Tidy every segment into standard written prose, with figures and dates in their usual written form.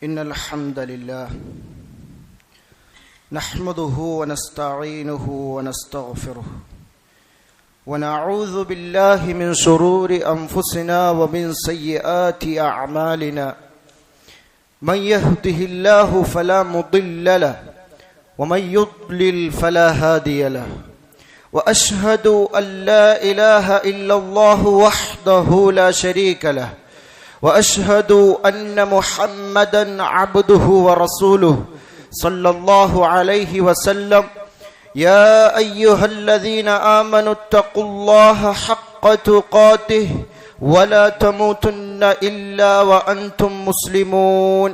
إن الحمد لله نحمده ونستعينه ونستغفره ونعوذ بالله من شرور أنفسنا ومن سيئات أعمالنا من يهده الله فلا مضل له ومن يضلل فلا هادي له وأشهد أن لا إله إلا الله وحده لا شريك له وأشهد أن محمدا عبده ورسوله صلى الله عليه وسلم يا أيها الذين آمنوا اتقوا الله حق تقاته ولا تموتن إلا وأنتم مسلمون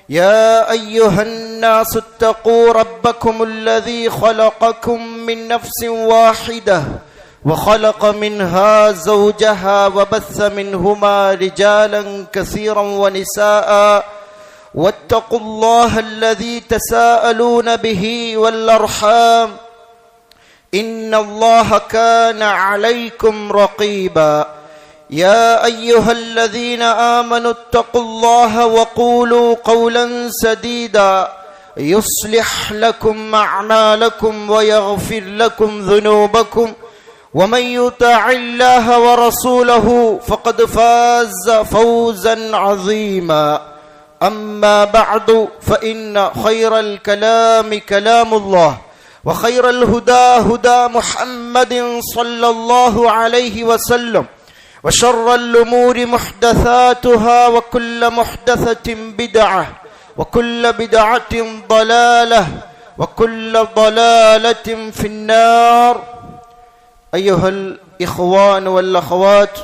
يا أيها الناس اتقوا ربكم الذي خلقكم من نفس واحدة وخلق منها زوجها وبث منهما رجالا كثيرا ونساء واتقوا الله الذي تساءلون به والأرحام إن الله كان عليكم رقيبا يا أيها الذين آمنوا اتقوا الله وقولوا قولا سديدا يصلح لكم أعمالكم ويغفر لكم ذنوبكم ومن يطع الله ورسوله فقد فاز فوزا عظيما أما بعد فإن خير الكلام كلام الله وخير الهدى هدى محمد صلى الله عليه وسلم وشر الأمور محدثاتها وكل محدثة بدعة وكل بدعة ضلالة وكل ضلالة في النار أيها الإخوان والأخوات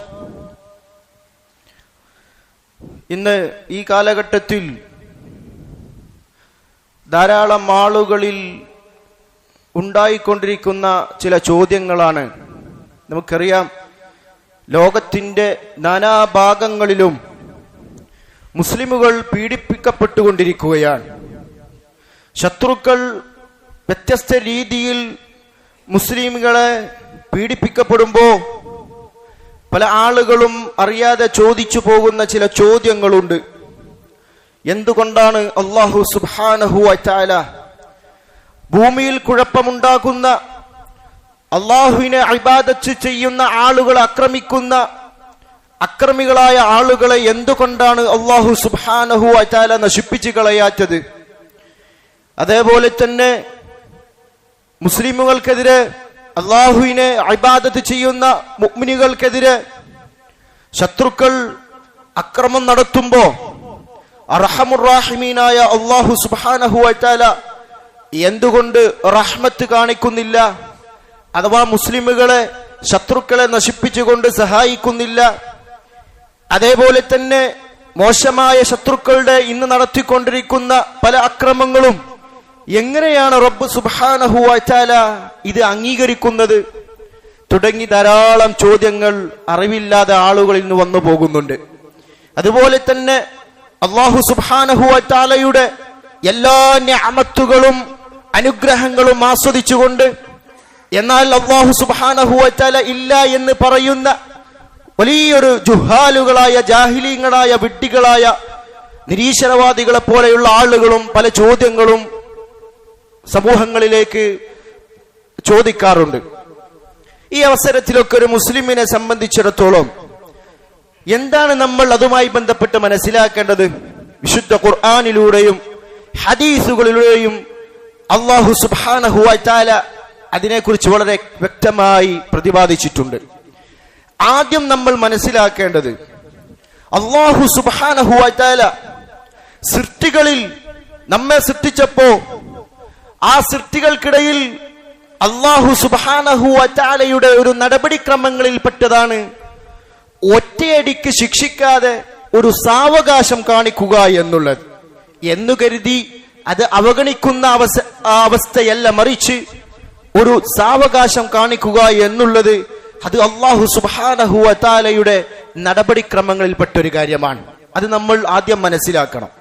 ഇന്ന് ഈ കാലഘട്ടത്തിൽ ധാരാളം ആളുകളിൽ ഉണ്ടായിക്കൊണ്ടിരിക്കുന്ന ചില ചോദ്യങ്ങളാണ്. നമുക്കറിയാം, ലോകത്തിൻ്റെ നാനാഭാഗങ്ങളിലും മുസ്ലിമുകൾ പീഡിപ്പിക്കപ്പെട്ടുകൊണ്ടിരിക്കുകയാണ്. ശത്രുക്കൾ വ്യത്യസ്ത രീതിയിൽ മുസ്ലിമുകളെ പീഡിപ്പിക്കപ്പെടുമ്പോൾ പല ആളുകളും അറിയാതെ ചോദിച്ചു പോകുന്ന ചില ചോദ്യങ്ങളുണ്ട്. എന്തുകൊണ്ടാണ് അല്ലാഹു സുബ്ഹാനഹു വ തആല ഭൂമിയിൽ കുഴപ്പമുണ്ടാക്കുന്ന, അല്ലാഹുവിനെ ഇബാദത്ത് ചെയ്യുന്ന ആളുകളെ ആക്രമിക്കുന്ന അക്രമികളായ ആളുകളെ എന്തുകൊണ്ടാണ് അല്ലാഹു സുബ്ഹാനഹു വ തആല നശിപ്പിച്ചു കളയാത്തത്? അതേപോലെ തന്നെ മുസ്ലിമുകൾക്കെതിരെ, അല്ലാഹുവിനെ ഇബാദത്ത് ചെയ്യുന്ന മുഅ്മിനുകൾക്കെതിരെ ശത്രുക്കൾ അക്രമം നടത്തുമ്പോൾ അർഹമുർ റഹീമീനായ അല്ലാഹു സുബ്ഹാനഹു വ തആല എന്തുകൊണ്ട് റഹ്മത്ത് കാണിക്കുന്നില്ല? അഥവാ മുസ്ലിമുകളെ ശത്രുക്കളെ നശിപ്പിച്ചുകൊണ്ട് സഹായിക്കുന്നില്ല? അതേപോലെ തന്നെ മോശമായ ശത്രുക്കളുടെ ഇന്ന് നടത്തിക്കൊണ്ടിരിക്കുന്ന പല അക്രമങ്ങളും എങ്ങനെയാണ് റബ്ബ് സുബ്ഹാനഹു വ തആല ഇത് അംഗീകരിക്കുന്നത്? തുടങ്ങി ധാരാളം ചോദ്യങ്ങൾ അറിവില്ലാതെ ആളുകളിൽ നിന്ന് വന്നു പോകുന്നുണ്ട്. അതുപോലെ തന്നെ അല്ലാഹു സുബ്ഹാനഹു വ തആലയുടെ എല്ലാ നിഅമത്തുകളും അനുഗ്രഹങ്ങളും ആസ്വദിച്ചുകൊണ്ട്, എന്നാൽ അല്ലാഹു സുബ്ഹാനഹു വ തആല ഇല്ല എന്ന് പറയുന്ന വലിയൊരു ജുഹാലുകളായ, ജാഹിലീങ്ങളായ, വിഡ്ഢികളായ, നിരീശ്വരവാദികളെ പോലെയുള്ള ആളുകളും പല ചോദ്യങ്ങളും സമൂഹങ്ങളിലേക്ക് ചോദിക്കാറുണ്ട്. ഈ അവസരത്തിലൊക്കെ ഒരു മുസ്ലിമിനെ സംബന്ധിച്ചിടത്തോളം എന്താണ് നമ്മൾ അതുമായി ബന്ധപ്പെട്ട് മനസ്സിലാക്കേണ്ടത്? വിശുദ്ധ ഖുർആനിലൂടെയും ഹദീസുകളിലൂടെയും അല്ലാഹു സുബ്ഹാനഹു വ തആല അതിനെക്കുറിച്ച് വളരെ വ്യക്തമായി പ്രതിപാദിച്ചിട്ടുണ്ട്. ആദ്യം നമ്മൾ മനസ്സിലാക്കേണ്ടത്, അല്ലാഹു സുബ്ഹാനഹു വ തആല സൃഷ്ടികളിൽ നമ്മെ സൃഷ്ടിച്ചപ്പോ ആ സൃഷ്ടികൾക്കിടയിൽ അല്ലാഹു സുബ്ഹാനഹു വ തആലയുടെ ഒരു നടപടിക്രമങ്ങളിൽ പെട്ടതാണ് ഒറ്റയടിക്ക് ശിക്ഷിക്കാതെ ഒരു സാവകാശം കാണിക്കുക എന്നുള്ളത്. എന്നു കരുതി അത് അവഗണിക്കുന്ന അവസ്ഥയല്ല, മറിച്ച് ഒരു സാവകാശം കാണിക്കുക എന്നുള്ളത് അത് അല്ലാഹു സുബ്ഹാനഹു വ തആലയുടെ നടപടിക്രമങ്ങളിൽപ്പെട്ട ഒരു കാര്യമാണ്. അത് നമ്മൾ ആദ്യം മനസ്സിലാക്കണം.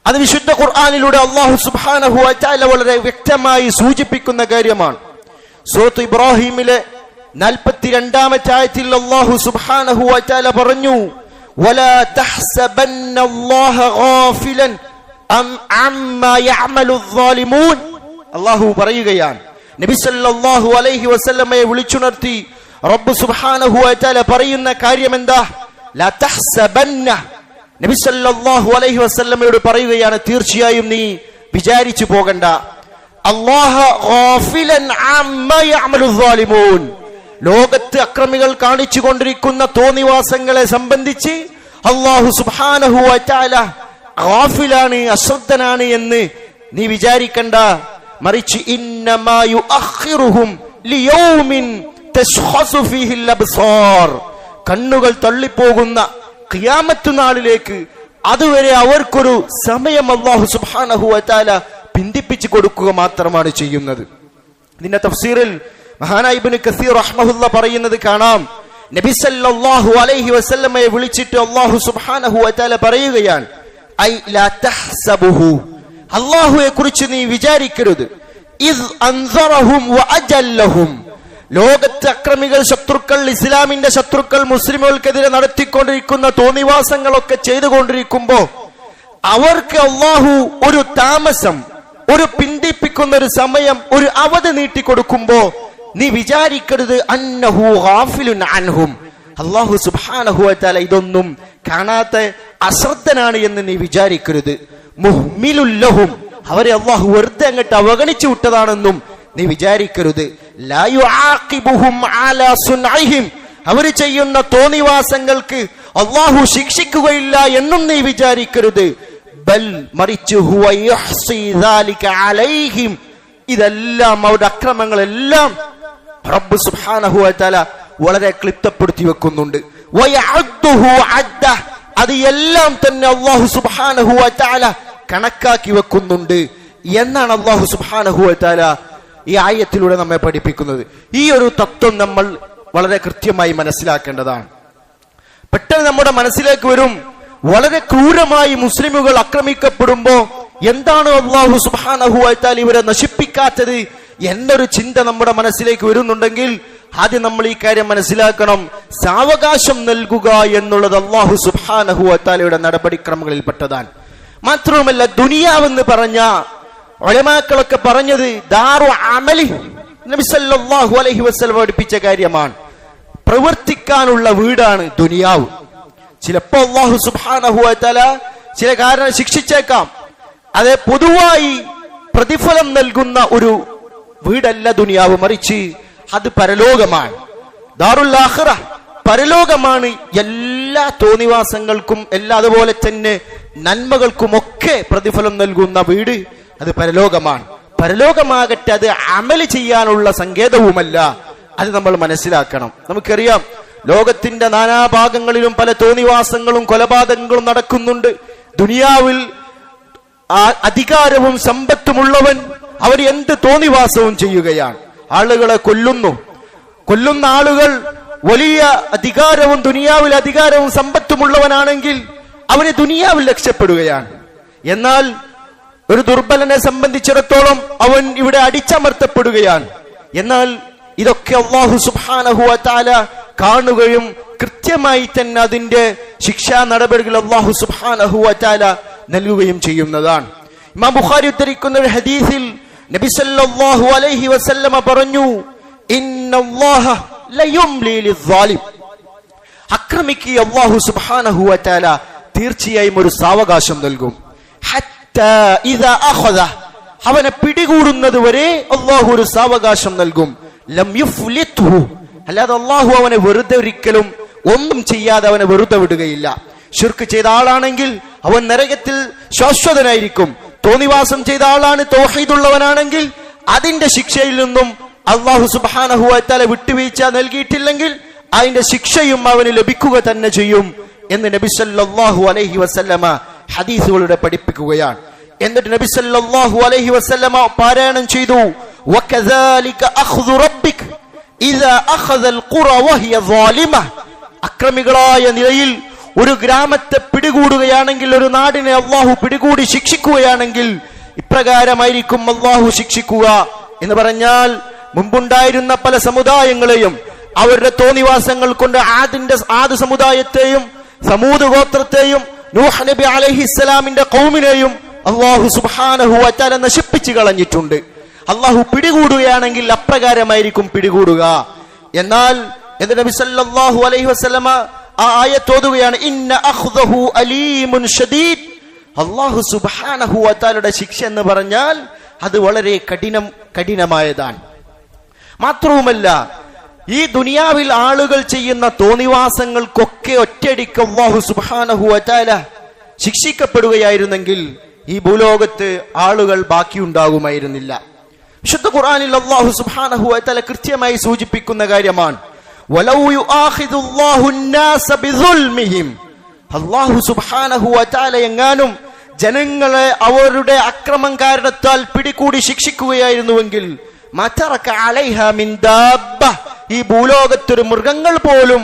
അത് വിശുദ്ധ ഖുർആനിലൂടെ അല്ലാഹു സുബ്ഹാനഹു വ തആല വളരെ വ്യക്തമായി സൂചിപ്പിക്കുന്ന കാര്യമാണ്. സൂറത്ത് ഇബ്രാഹിമിലെ 42-ാമത്തെ ആയത്തിൽ അല്ലാഹു സുബ്ഹാനഹു വ തആല പറഞ്ഞു, വലാ തഹ്സബന്നല്ലാഹ ഗാഫിലൻ അമ്മാ യഅമലു സ്സാലിമൂൻ. അല്ലാഹു പറയുകയാണ്, നബി സല്ലല്ലാഹു അലൈഹി വസല്ലമയെ വിളിച്ചുണർത്തി റബ്ബ് സുബ്ഹാനഹു വ തആല പറയുന്ന കാര്യം എന്താ? ലാ തഹ്സബന്ന. നബി സല്ലല്ലാഹു അലൈഹി വസല്ലമയോട് പറയുകയാണ്, തീർച്ചയായും നീ വിചാരിച്ചു പോകണ്ട, അല്ലാഹ ഗാഫിലൻ അമ്മാ യഅമലു സ്സാലിമൂൻ. ലോകത്ത് അക്രമികൾ കാണിച്ചു കൊണ്ടിരിക്കുന്ന തോന്നിവാസങ്ങളെ സംബന്ധിച്ച് അല്ലാഹു സുബ്ഹാനഹു വ തആല ഗാഫിലാണ്, അശ്രദ്ധനാണ് എന്ന് നീ വിചാരിക്കണ്ട. മറിച്ച് ഇന്നമാ യുഅഖിറുഹും ലിയൗമിൻ തശ്ഖസു ഫീഹിൽ അബ്സാർ. കണ്ണുകൾ തള്ളിപ്പോകുന്ന ഖിയാമത്ത് നാളിലേക്ക്, അതുവരെ അവർക്കൊരു സമയം അല്ലാഹു സുബ്ഹാനഹു വ തആല പിന്തിപ്പിച്ചു കൊടുക്കുക മാത്രമാണ് ചെയ്യുന്നത്. ഇതിന്റെ തഫ്സീറിൽ മഹാനായ ഇബ്നു കസീർ റഹ്മഹുല്ല പറയുന്നത് കാണാം, നബി സല്ലല്ലാഹു അലൈഹി വസല്ലമയെ വിളിച്ചിട്ട് അല്ലാഹു സുബ്ഹാനഹു വ തആല പറയുകയാണ്, ഐ ലാ തഹ്സബുഹു. അല്ലാഹുവെ കുറിച്ച് നീ വിചാരിക്കരുത്. ഇദ് അൻസറഹും വ അജല്ലഹും. ലോകത്തെ അക്രമികൾ, ശത്രുക്കൾ, ഇസ്ലാമിന്റെ ശത്രുക്കൾ മുസ്ലിമുകൾക്കെതിരെ നടത്തിക്കൊണ്ടിരിക്കുന്ന തോന്നിവാസങ്ങളൊക്കെ ചെയ്തുകൊണ്ടിരിക്കുമ്പോ അവർക്ക് അല്ലാഹു ഒരു താമസം, ഒരു പിന്തിപ്പിക്കുന്ന ഒരു സമയം, ഒരു അവധി നീട്ടിക്കൊടുക്കുമ്പോ നീ വിചാരിക്കരുത് അന്നഹു ഗാഫിലുൻ അൻഹും, അല്ലാഹു സുബ്ഹാനഹു വ തആല ഇതൊന്നും കാണാത്ത അശ്രദ്ധനാണ് എന്ന് നീ വിചാരിക്കരുത്. മുഹ്മിലുൽ ലഹും, അവരെ അല്ലാഹു വെറുതെ അങ്ങോട്ട് അവഗണിച്ചു വിട്ടതാണെന്നും നീ വിചാരിക്കരുത്. ലാ യുആഖിബുഹും അലാ സുൻഇഹിം, അവർ ചെയ്യുന്ന തോന്നിവാസങ്ങൾക്ക് അല്ലാഹു ശിക്ഷിക്കുകയില്ല എന്നും നീ വിചാരിക്കരുത്. ബൽ മറിച്ച് ഹുവ യഹ്സി ദാലിക അലൈഹിം, ഇതെല്ലാം അവരുടെ അക്രമങ്ങളെല്ലാം റബ്ബ് സുബ്ഹാനഹു വ തആല വളരെ ക്ലിപ്തപ്പെടുത്തി വെക്കുന്നുണ്ട്. വയഅദ്ദുഹു അദ്ദ, അത് എല്ലാം തന്നെ അല്ലാഹു സുബ്ഹാനഹു വ തആല കണക്കാക്കി വെക്കുന്നുണ്ട് എന്നാണ് അല്ലാഹു സുബ്ഹാനഹു വ തആല ഈ ആയത്തിലൂടെ നമ്മെ പഠിപ്പിക്കുന്നത്. ഈ ഒരു തത്വം നമ്മൾ വളരെ കൃത്യമായി മനസ്സിലാക്കേണ്ടതാണ്. പെട്ടെന്ന് നമ്മുടെ മനസ്സിലേക്ക് വരും, വളരെ ക്രൂരമായി മുസ്ലിമുകൾ ആക്രമിക്കപ്പെടുമ്പോ എന്താണ് അല്ലാഹു സുബ്ഹാനഹു വ തആല ഇവരെ നശിപ്പിക്കാത്തത് എന്നൊരു ചിന്ത നമ്മുടെ മനസ്സിലേക്ക് വരുന്നുണ്ടെങ്കിൽ ആദ്യം നമ്മൾ ഈ കാര്യം മനസ്സിലാക്കണം. സാവകാശം നൽകുക എന്നുള്ളത് അല്ലാഹു സുബ്ഹാനഹു വ തആലയുടെ നടപടിക്രമങ്ങളിൽ പെട്ടതാണ്. മാത്രവുമല്ല, ദുനിയാവെന്ന് പറഞ്ഞ ഉലമാക്കളൊക്കെ പറഞ്ഞത് ദാറു അമലി, നബി സല്ലല്ലാഹു അലൈഹി വസല്ലം പഠിപ്പിച്ച കാര്യമാണ്. പ്രവർത്തിക്കാനുള്ള വീടാണ് ദുനിയാവ്. ചിലപ്പോ അല്ലാഹു സുബ്ഹാനഹു വ തആല ചില കാരണം ശിക്ഷിച്ചേക്കാം. അത് പൊതുവായി പ്രതിഫലം നൽകുന്ന ഒരു വീടല്ല ദുനിയാവ്, മറിച്ച് അത് പരലോകമാണ്. ദാറുൽ ആഖിറ പരലോകമാണ്. എല്ലാ തോന്നിവാസങ്ങൾക്കും, എല്ലാ അതുപോലെ തന്നെ നന്മകൾക്കുമൊക്കെ പ്രതിഫലം നൽകുന്ന വീട് അത് പരലോകമാണ്. പരലോകമാകട്ടെ അത് അമല് ചെയ്യാനുള്ള സങ്കേതവുമല്ല. അത് നമ്മൾ മനസ്സിലാക്കണം. നമുക്കറിയാം, ലോകത്തിന്റെ നാനാഭാഗങ്ങളിലും പല തോന്നിവാസങ്ങളും കൊലപാതകങ്ങളും നടക്കുന്നുണ്ട്. ദുനിയാവിൽ അധികാരവും സമ്പത്തുമുള്ളവൻ അവർ എന്ത് തോന്നിവാസവും ചെയ്യുകയാണ്. ആളുകളെ കൊല്ലുന്ന ആളുകൾ വലിയ അധികാരവും ദുനിയാവിൽ അധികാരവും സമ്പത്തുമുള്ളവനാണെങ്കിൽ അവന് ദുനിയാവിൽ രക്ഷപ്പെടുകയാണ്. എന്നാൽ ഒരു ദുർബലനെ സംബന്ധിച്ചിടത്തോളം അവൻ ഇവിടെ അടിച്ചമർത്തപ്പെടുകയാണ്. എന്നാൽ ഇതൊക്കെ അല്ലാഹു സുബ്ഹാനഹു വ തആല കാണുകയും കൃത്യമായി തന്നെ അതിന്റെ ശിക്ഷാ നടപടികൾ അല്ലാഹു സുബ്ഹാനഹു വ തആല നൽകുകയും ചെയ്യുന്നതാണ്. ഇമാം ബുഖാരി ഉദ്ധരിക്കുന്ന ഒരു ഹദീസിൽ നബി സല്ലല്ലാഹു അലൈഹി വസല്ലമ പറഞ്ഞു, ഇന്നല്ലാഹ ലയുംലി ലിസ്സാലിം, അക്രമിക്ക് അല്ലാഹു സുബ്ഹാനഹു വ തആല തീർച്ചയായും ഒരു സാവകാശം നൽകും. ഹത്താ ഇദാ അഖദ, അവനെ പിടികൂടുന്നത് വരെ അല്ലാഹു ഒരു സാവകാശം നൽകും. ലം യുഫ്ലിത്ഹു, അല്ലാതെ അല്ലാഹു അവനെ വെറുതെ ഒരിക്കലും ഒന്നും ചെയ്യാതെ അവനെ വെറുതെ വിടുകയില്ല. ശിർക്ക് ചെയ്ത ആളാണെങ്കിൽ അവൻ നരകത്തിൽ ശാശ്വതനായിരിക്കും. തോന്നിവാസം ചെയ്ത ആളാണ്, തൗഹീദുള്ളവനാണെങ്കിൽ അതിന്റെ ശിക്ഷയിൽ നിന്നും അല്ലാഹു സുബ്ഹാനഹു വ തആല വിട്ടുവീഴ്ച നൽകിയിട്ടില്ലെങ്കിൽ അതിന്റെ ശിക്ഷയും അവന് ലഭിക്കുക തന്നെ ചെയ്യും എന്ന് നബി സല്ലല്ലാഹു അലൈഹി വസല്ലമ ഹദീസുകളുടെ പഠിപ്പിക്കുകയാണ്. എന്നിട്ട് നബി സല്ലല്ലാഹു അലൈഹി വസല്ലമ പാരായണം ചെയ്തു, വകദാലിക അഖ്ദു റബ്ബിക ഇദാ അഖദൽ ഖുറ വഹിയ ളാലിമ, അക്രമികളായ നിലയിൽ ഒരു ഗ്രാമത്തെ പിടികൂടുകയാണെങ്കിൽ, ഒരു നാടിനെ അല്ലാഹു പിടികൂടി ശിക്ഷിക്കുകയാണെങ്കിൽ ഇപ്രകാരമായിരിക്കും അല്ലാഹു ശിക്ഷിക്കുക എന്ന് പറഞ്ഞാൽ, മുമ്പുണ്ടായിരുന്ന പല സമുദായങ്ങളെയും അവരുടെ തോന്നിവാസങ്ങൾ കൊണ്ട് ആദ് സമുദായത്തെയും സമൂദ് ഗോത്രത്തെയും നൂഹ് നബി അലൈഹിസ്സലാമിന്റെ ഖൗമിനെയും അല്ലാഹു സുബ്ഹാനഹു വ തആല നശിപ്പിച്ചു കളഞ്ഞിട്ടുണ്ട്. അല്ലാഹു പിടികൂടുകയാണെങ്കിൽ അപ്രകാരമായിരിക്കും പിടികൂടുക. എന്നാൽ നബി സല്ലല്ലാഹു അലൈഹി വസല്ലമ ആ ആയത്ത് ഓതുകയാണ്, ഇന്ന അഖ്ദഹു അലീമുൻ ഷദീദ്. അല്ലാഹു സുബ്ഹാനഹു വ തആലയുടെ ശിക്ഷ എന്ന് പറഞ്ഞാൽ അത് വളരെ കഠിനമായതാണ്. മാത്രവുമല്ല, ഈ ദുനിയാവിൽ ആളുകൾ ചെയ്യുന്ന തോന്നിവാസങ്ങൾക്കൊക്കെ ഒറ്റയടിക്ക് അല്ലാഹു സുബ്ഹാനഹു വ തആല ശിക്ഷിക്കപ്പെടുകയായിരുന്നെങ്കിൽ ഈ ഭൂലോകത്ത് ആളുകൾ ബാക്കിയുണ്ടാകുമായിരുന്നില്ല. വിശുദ്ധ ഖുർആനിൽ അല്ലാഹു സുബ്ഹാനഹു വ തആല കൃത്യമായി സൂചിപ്പിക്കുന്ന കാര്യമാണ്, വലൗ യുആഖിദുല്ലാഹു അന്നാസ ബിദുൽമിഹിം. അല്ലാഹു സുബ്ഹാനഹു വ തആല എങ്ങാനും ജനങ്ങളെ അവരുടെ അക്രമം കാരണത്താൽ പിടികൂടി ശിക്ഷിക്കുകയായിരുന്നുവെങ്കിൽ മതറക അലൈഹാ മിൻ ദാബ്ബ, ഈ ഭൂലോകത്തൊരു മൃഗങ്ങൾ പോലും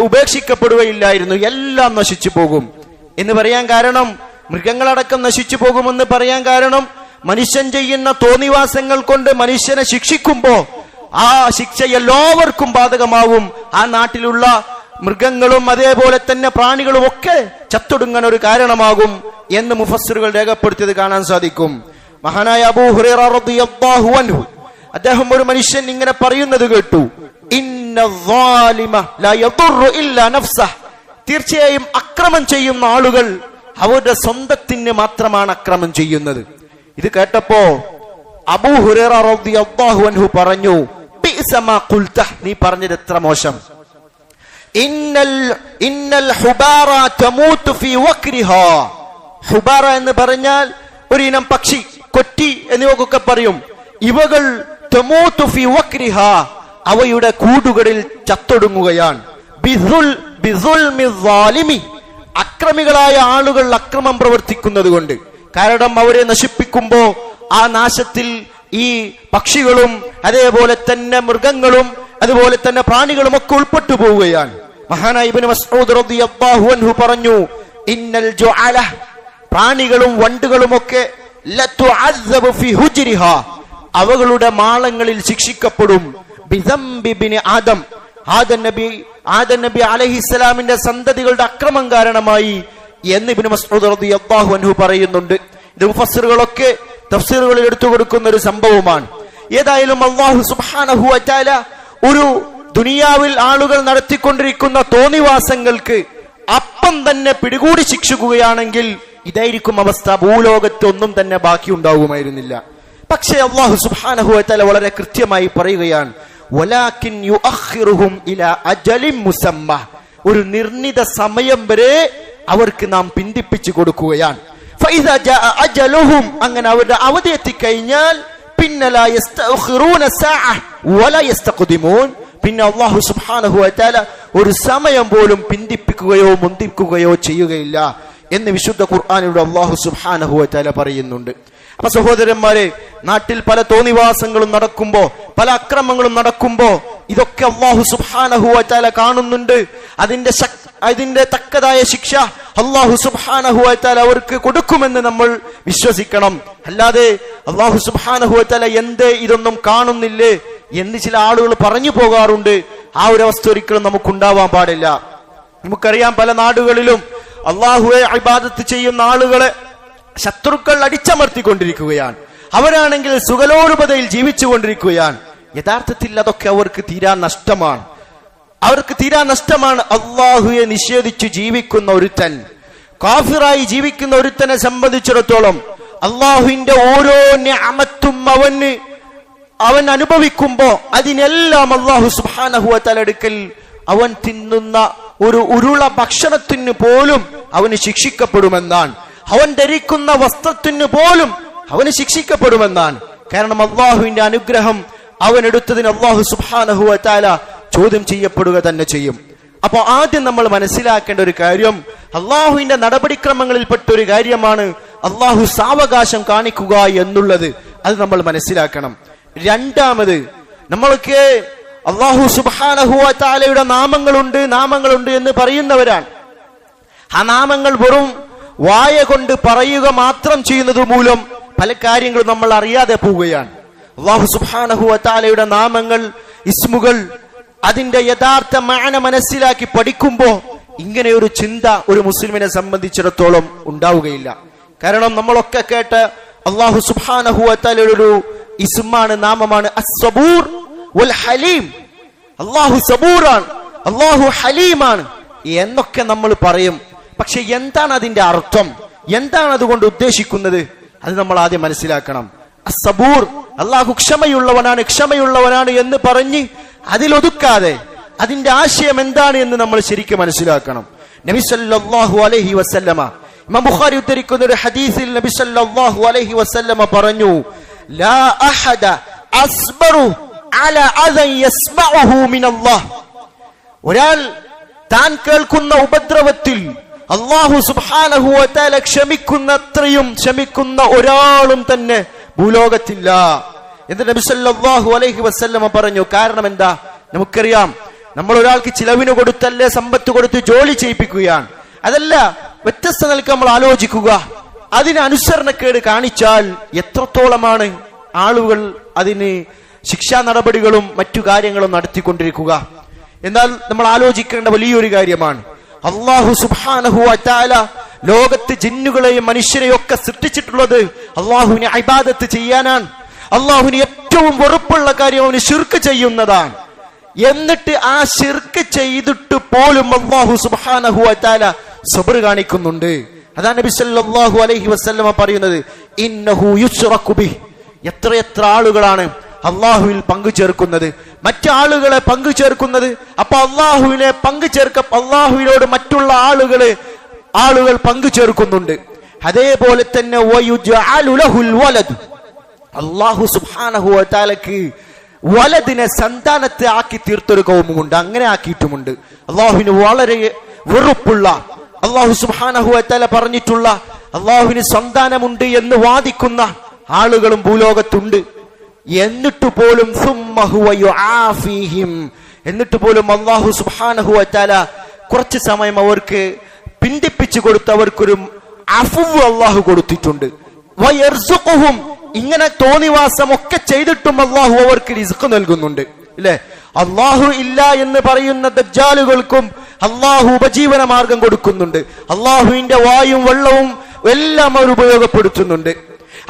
ഉപേക്ഷിക്കപ്പെടുകയില്ലായിരുന്നു, എല്ലാം നശിച്ചു പോകും എന്ന് പറയാൻ കാരണം, മൃഗങ്ങളടക്കം നശിച്ചു പോകുമെന്ന് പറയാൻ കാരണം, മനുഷ്യൻ ചെയ്യുന്ന തോന്നിവാസങ്ങൾ കൊണ്ട് മനുഷ്യനെ ശിക്ഷിക്കുമ്പോ ആ ശിക്ഷ എല്ലാവർക്കും ബാധകമാവും. ആ നാട്ടിലുള്ള മൃഗങ്ങളും അതേപോലെ തന്നെ പ്രാണികളും ഒക്കെ ചത്തൊടുങ്ങാൻ ഒരു കാരണമാകും എന്ന് മുഫസ്സിറുകൾ രേഖപ്പെടുത്തിയത് കാണാൻ സാധിക്കും. മഹാനായ അബൂ ഹുറൈറ റളിയല്ലാഹു അൻഹു അദ്ദേഹം ഒരു മനുഷ്യൻ ഇങ്ങനെ പറയുന്നത് കേട്ടു, ഇന്നദ്ദാലിമ ലാ യദുറു ഇല്ലാ നഫ്സഹ്. തീർച്ചയായും അക്രമം ചെയ്യുന്ന ആളുകൾ അവരുടെ സ്വന്തത്തിന് മാത്രമാണ് അക്രമം ചെയ്യുന്നത്. ഇത് കേട്ടപ്പോ അബൂ ഹുറൈറ റളിയല്ലാഹു അൻഹു പറഞ്ഞു, ബിഅ്സമാ ഖുൽത, നീ പറഞ്ഞത് എത്ര മോശം. ഇന്നൽ ഹുബാറ തമൂതു ഫീ വക്രിഹാ. ഹുബാറ എന്ന് പറഞ്ഞാൽ ഒരു ഇനം പക്ഷി, കൊറ്റി എന്നിവയൊക്കെ പറയും. ഇവകൾ തമൂതു ഫീ വക്രിഹാ, അവയുടെ കൂടുകളിൽ ചത്തൊടുങ്ങുകയാണ്. ബിദുൽമി ളാലിമി, അക്രമികളായ ആളുകൾ അക്രമം പ്രവർത്തിക്കുന്നത് കൊണ്ട്. കാരണം അവരെ നശിപ്പിക്കുമ്പോ ആ നാശത്തിൽ ഈ പക്ഷികളും അതേപോലെ തന്നെ മൃഗങ്ങളും അതുപോലെ തന്നെ പ്രാണികളും ഒക്കെ ഉൾപ്പെട്ടു പോവുകയാണ്. മഹാനായ ഇബ്നു മസ്ഊദ് റളിയല്ലാഹു അൻഹു പറഞ്ഞു, ഇന്നൽ ജുഅല, പ്രാണികളും വണ്ടുകളും ഒക്കെ ലതുഅസ്സബു ഫീ ഹുജ്രിഹാ, അവകളുടെ മാളങ്ങളിൽ ശിക്ഷിക്കപ്പെടും. ബിദംബി ഇബ്നി ആദം, ആദം നബി അലൈഹിസ്സലാമിന്റെ സന്തതികളുടെ അക്രമം കാരണമായി എന്ന് ഇബ്നു മസ്ഊദ് റളിയല്ലാഹു അൻഹു പറയുന്നുണ്ട്. ഇത് മുഫസ്സിറുകളൊക്കെ തഫ്സീറുകളിൽ എടുത്തു കൊടുക്കുന്ന ഒരു സംഭവമാണ്. ഏതായാലും അല്ലാഹു സുബ്ഹാനഹു വ തആല ഒരു ദുനിയാവിൽ ആളുകൾ നടത്തിക്കൊണ്ടിരിക്കുന്ന തോന്നിവാസങ്ങൾക്ക് അപ്പം തന്നെ പിടികൂടി ശിക്ഷിക്കുകയാണെങ്കിൽ ഇതായിരിക്കും അവസ്ഥ, ഭൂലോകത്ത് ഒന്നും തന്നെ ബാക്കി ഉണ്ടാകുമായിരുന്നില്ല. പക്ഷേ അല്ലാഹു സുബ്ഹാനഹു വ തആല വളരെ കൃത്യമായി പറയുകയാണ്, വലാകിൻ യുഅഖിറുഹും ഇലാ അജലിൻ മുസമ്മ, ഒരു നിർണിത സമയം വരെ അവർക്ക് നാം പിന്തിപ്പിച്ചു കൊടുക്കുകയാണ്. ഫഇദാ ജാഅ അജലുഹും, അങ്ങനെ അവരുടെ അവധി എത്തിക്കഴിഞ്ഞാൽ പിന്നെ ലാ യസ്തഖിറൂന സഅ വലാ യസ്തഖ്ദിമൂൻ, പിന്നെ അല്ലാഹു സുബ്ഹാനഹു വ തആല ഒരു സമയം പോലും പിന്തിപ്പിക്കുകയോ മുന്തിക്കുകയോ ചെയ്യുകയില്ല എന്ന് വിശുദ്ധ ഖുർആനിലൂടെ അല്ലാഹു സുബ്ഹാനഹു വ തആല പറയുന്നുണ്ട്. അപ്പൊ സഹോദരന്മാരെ, നാട്ടിൽ പല തോന്നിവാസങ്ങളും നടക്കുമ്പോ, പല അക്രമങ്ങളും നടക്കുമ്പോ ഇതൊക്കെ അല്ലാഹു സുബ്ഹാനഹു വ തആല കാണുന്നുണ്ട്. അതിന്റെ തക്കതായ ശിക്ഷ അല്ലാഹു സുബ്ഹാനഹു വ തആല അവർക്ക് കൊടുക്കുമെന്ന് നമ്മൾ വിശ്വസിക്കണം. അല്ലാതെ അല്ലാഹു സുബ്ഹാനഹു വ തആല എന്തേ ഇതൊന്നും കാണുന്നില്ലേ എന്ന് ചില ആളുകൾ പറഞ്ഞു പോകാറുണ്ട്. ആ ഒരു അവസ്ഥ ഒരിക്കലും നമുക്കുണ്ടാവാൻ പാടില്ല. നമുക്കറിയാം, പല നാടുകളിലും അല്ലാഹുവെ ഇബാദത്ത് ചെയ്യുന്ന ആളുകളെ ശത്രുക്കൾ അടിച്ചമർത്തിക്കൊണ്ടിരിക്കുകയാണ്. അവരാണെങ്കിൽ സുഖലോലുപതയിൽ ജീവിച്ചു കൊണ്ടിരിക്കുകയാണ്. യഥാർത്ഥത്തിൽ അതൊക്കെ അവർക്ക് തീരാൻ നഷ്ടമാണ്. അല്ലാഹുവെ നിഷേധിച്ചു ജീവിക്കുന്ന ഒരുത്തൻ, കാഫിറായി ജീവിക്കുന്ന ഒരുത്തനെ സംബന്ധിച്ചിടത്തോളം അല്ലാഹുവിന്റെ ഓരോ നിഅമത്തും അവൻ അനുഭവിക്കുമ്പോ അതിനെല്ലാം അല്ലാഹു സുബ്ഹാനഹു വ തആല അടുക്കൽ അവൻ തിന്നുന്ന ഒരു ഉരുള ഭക്ഷണത്തിന് പോലും അവന് ശിക്ഷിക്കപ്പെടുമെന്നാണ്. അവൻ ധരിക്കുന്ന വസ്ത്രത്തിന് പോലും അവന് ശിക്ഷിക്കപ്പെടുമെന്നാണ്. കാരണം അല്ലാഹുവിന്റെ അനുഗ്രഹം അവൻ എടുത്തതിന് അല്ലാഹു സുബ്ഹാനഹു വ തആല ചോദ്യം ചെയ്യപ്പെടുക തന്നെ ചെയ്യും. അപ്പൊ ആദ്യം നമ്മൾ മനസ്സിലാക്കേണ്ട ഒരു കാര്യം, അല്ലാഹുവിന്റെ നടപടിക്രമങ്ങളിൽപ്പെട്ട ഒരു കാര്യമാണ് അല്ലാഹു സാവകാശം കാണിക്കുക എന്നുള്ളത്. അത് നമ്മൾ മനസ്സിലാക്കണം. രണ്ടാമത്, നമ്മൾക്ക് അല്ലാഹു സുബ്ഹാനഹു വ തആലയുടെ നാമങ്ങളുണ്ട് എന്ന് പറയുന്നവരാണ്. ആ നാമങ്ങൾ വെറും വായ കൊണ്ട് പറയുക മാത്രം ചെയ്യുന്നത് മൂലം പല കാര്യങ്ങളും നമ്മൾ അറിയാതെ പോവുകയാണ്. അല്ലാഹു സുബ്ഹാനഹു വ തആലയുടെ നാമങ്ങൾ, ഇസ്മുകൾ, അതിന്റെ യഥാർത്ഥ മാന മനസ്സിലാക്കി പഠിക്കുമ്പോ ഇങ്ങനെ ഒരു ചിന്ത ഒരു മുസ്ലിമിനെ സംബന്ധിച്ചിടത്തോളം ഉണ്ടാവുകയില്ല. കാരണം നമ്മളൊക്കെ കേട്ട അല്ലാഹു സുബ്ഹാനഹു വ തആലയുടെ ഒരു ഇസ്മാണ്, നാമമാണ് അസ്സബൂർ വൽ ഹലീം. അല്ലാഹു സബൂറാണ്, അല്ലാഹു ഹലീമാണ് എന്നൊക്കെ നമ്മൾ പറയും. പക്ഷെ എന്താണ് അതിന്റെ അർത്ഥം, എന്താണ് അതുകൊണ്ട് ഉദ്ദേശിക്കുന്നത്, അത് നമ്മൾ ആദ്യം മനസ്സിലാക്കണം. അസ്സബൂർ, അല്ലാഹു ക്ഷമയുള്ളവനാണ് എന്ന് പറഞ്ഞ് അതിലൊതുക്കാതെ അതിന്റെ ആശയം എന്താണ് എന്ന് നമ്മൾ ശരിക്കും മനസ്സിലാക്കണം. നബി സല്ലല്ലാഹു അലൈഹി വസല്ലമ, ഇമാം ബുഖാരി ഉദ്ധരിക്കുന്ന ഒരു ഹദീസിൽ നബി സല്ലല്ലാഹു അലൈഹി വസല്ലമ പറഞ്ഞു, ലാ അഹദ അസ്ബറു അലാ അദൻ യസ്മഉഹു മിനല്ലാഹ്. ഒരാൾ താൻ കേൾക്കുന്ന ഉപദ്രവത്തിൽ അല്ലാഹു സുബ്ഹാനഹു വ തആല ക്ഷമിക്കുന്നത്രയും ക്ഷമിക്കുന്ന ഒരാളും തന്നെ ഭൂലോകത്തില്ല എന്ന് നബി സല്ലല്ലാഹു അലൈഹി വസല്ലമ പറഞ്ഞു. കാരണം എന്താ? നമുക്കറിയാം, നമ്മൾ ഒരാൾക്ക് ചിലവിന് കൊടുത്തല്ലേ സമ്പത്ത് കൊടുത്ത് ജോലി ചെയ്യിപ്പിക്കുകയാണ്. അതല്ല, വ്യത്യസ്ത നിലക്ക് നമ്മൾ ആലോചിക്കുക. അതിന് അനുസരണക്കേട് കാണിച്ചാൽ എത്രത്തോളമാണ് ആളുകൾ അതിന് ശിക്ഷാ നടപടികളും മറ്റു കാര്യങ്ങളും നടത്തിക്കൊണ്ടിരിക്കുക. എന്നാൽ നമ്മൾ ആലോചിക്കേണ്ട വലിയൊരു കാര്യമാണ്, അല്ലാഹു സുബ്ഹാനഹു വ തആല ലോകത്ത് ജിന്നുകളെയും മനുഷ്യരെയും ഒക്കെ സൃഷ്ടിച്ചിട്ടുള്ളത് അല്ലാഹുവിനെ ഇബാദത്ത് ചെയ്യാനാണ്. അല്ലാഹുവിന് ഏറ്റവും വെറുപ്പുള്ള കാര്യം അവന് ശിർക്ക് ചെയ്യുന്നതാണ്. എന്നിട്ട് ആ ശിർക്ക് ചെയ്തിട്ട് പോലും അല്ലാഹു സുബ്ഹാനഹു വ തആല സബ്ർ കാണിക്കുന്നുണ്ട്. അതാണ് നബി സല്ലല്ലാഹു അലൈഹി വസല്ലമ പറയുന്നത്, ഇന്നഹു യുശ്റകു ബിഹി. എത്രയെത്ര ആളുകളാണ് അള്ളാഹുവിൽ പങ്കു ചേർക്കുന്നത്, മറ്റാളുകളെ പങ്കു ചേർക്കുന്നത്. അപ്പൊ അള്ളാഹുവിനെ പങ്കു അള്ളാഹുവിനോട് മറ്റുള്ള ആളുകൾ പങ്കു ചേർക്കുന്നുണ്ട്. അതേപോലെ തന്നെ അല്ലാഹു സുബ്ഹാനഹു വ തആലക്ക് വലദിനെ സന്താനത്തെ ആക്കി തീർത്തൊരു കൗമുണ്ട്, അങ്ങനെ ആക്കിയിട്ടുമുണ്ട്. അള്ളാഹുവിന് വളരെ വെറുപ്പുള്ള, അല്ലാഹു സുബ്ഹാനഹു വ തആല പറഞ്ഞിട്ടുള്ള അള്ളാഹുവിന് സന്താനമുണ്ട് എന്ന് വാദിക്കുന്ന ആളുകളും ഭൂലോകത്തുണ്ട്. എന്നിട്ട് പോലും അല്ലാഹു സുബ്ഹാനഹു വ തആല കുറച്ച് സമയം അവർക്ക് പിന്തിപ്പിച്ചു കൊടുത്ത് അവർക്കൊരു അഫ്വ് അല്ലാഹു കൊടുത്തിട്ടുണ്ട്. വയർസുഖുഹും, ഇങ്ങനെ തോന്നിവാസം ഒക്കെ ചെയ്തിട്ടും അല്ലാഹു അവർക്ക് റിസ്ക് നൽകുന്നുണ്ട്. ഇല്ലേ? അല്ലാഹു ഇല്ല എന്ന് പറയുന്ന ദജ്ജാലുകൾക്കും അല്ലാഹു ഉപജീവന മാർഗം കൊടുക്കുന്നുണ്ട്. അല്ലാഹുവിന്റെ വായും വെള്ളവും എല്ലാം അവർ ഉപയോഗപ്പെടുത്തുന്നുണ്ട്.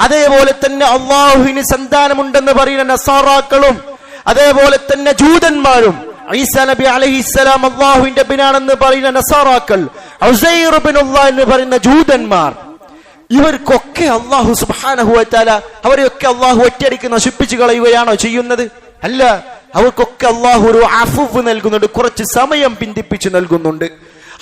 അതേപോലെ തന്നെ അല്ലാഹുവിന് സന്താനമുണ്ടെന്ന് പറയുന്ന നസാറാക്കളും അതേപോലെ തന്നെ ജൂതന്മാരും, ഈസാ നബി അലൈഹിസ്സലാം അല്ലാഹുവിന്റെ ബിനാണെന്ന് പറയുന്ന നസാറാക്കൾ, ഉസൈർ ഇബ്നുല്ലാഹ് എന്ന് പറയുന്ന ജൂതന്മാർ, ഇവർക്കൊക്കെ അല്ലാഹു സുബ്ഹാനഹു വ തആല അവരെയൊക്കെ അല്ലാഹു ഒറ്റയടിക്ക് നശിപ്പിച്ചു കളയുകയാണോ ചെയ്യുന്നത്? അല്ല, അവർക്കൊക്കെ അല്ലാഹു ഒരു അഫ്വ് നൽകുന്നുണ്ട്, കുറച്ച് സമയം പിന്തിപ്പിച്ചു നൽകുന്നുണ്ട്,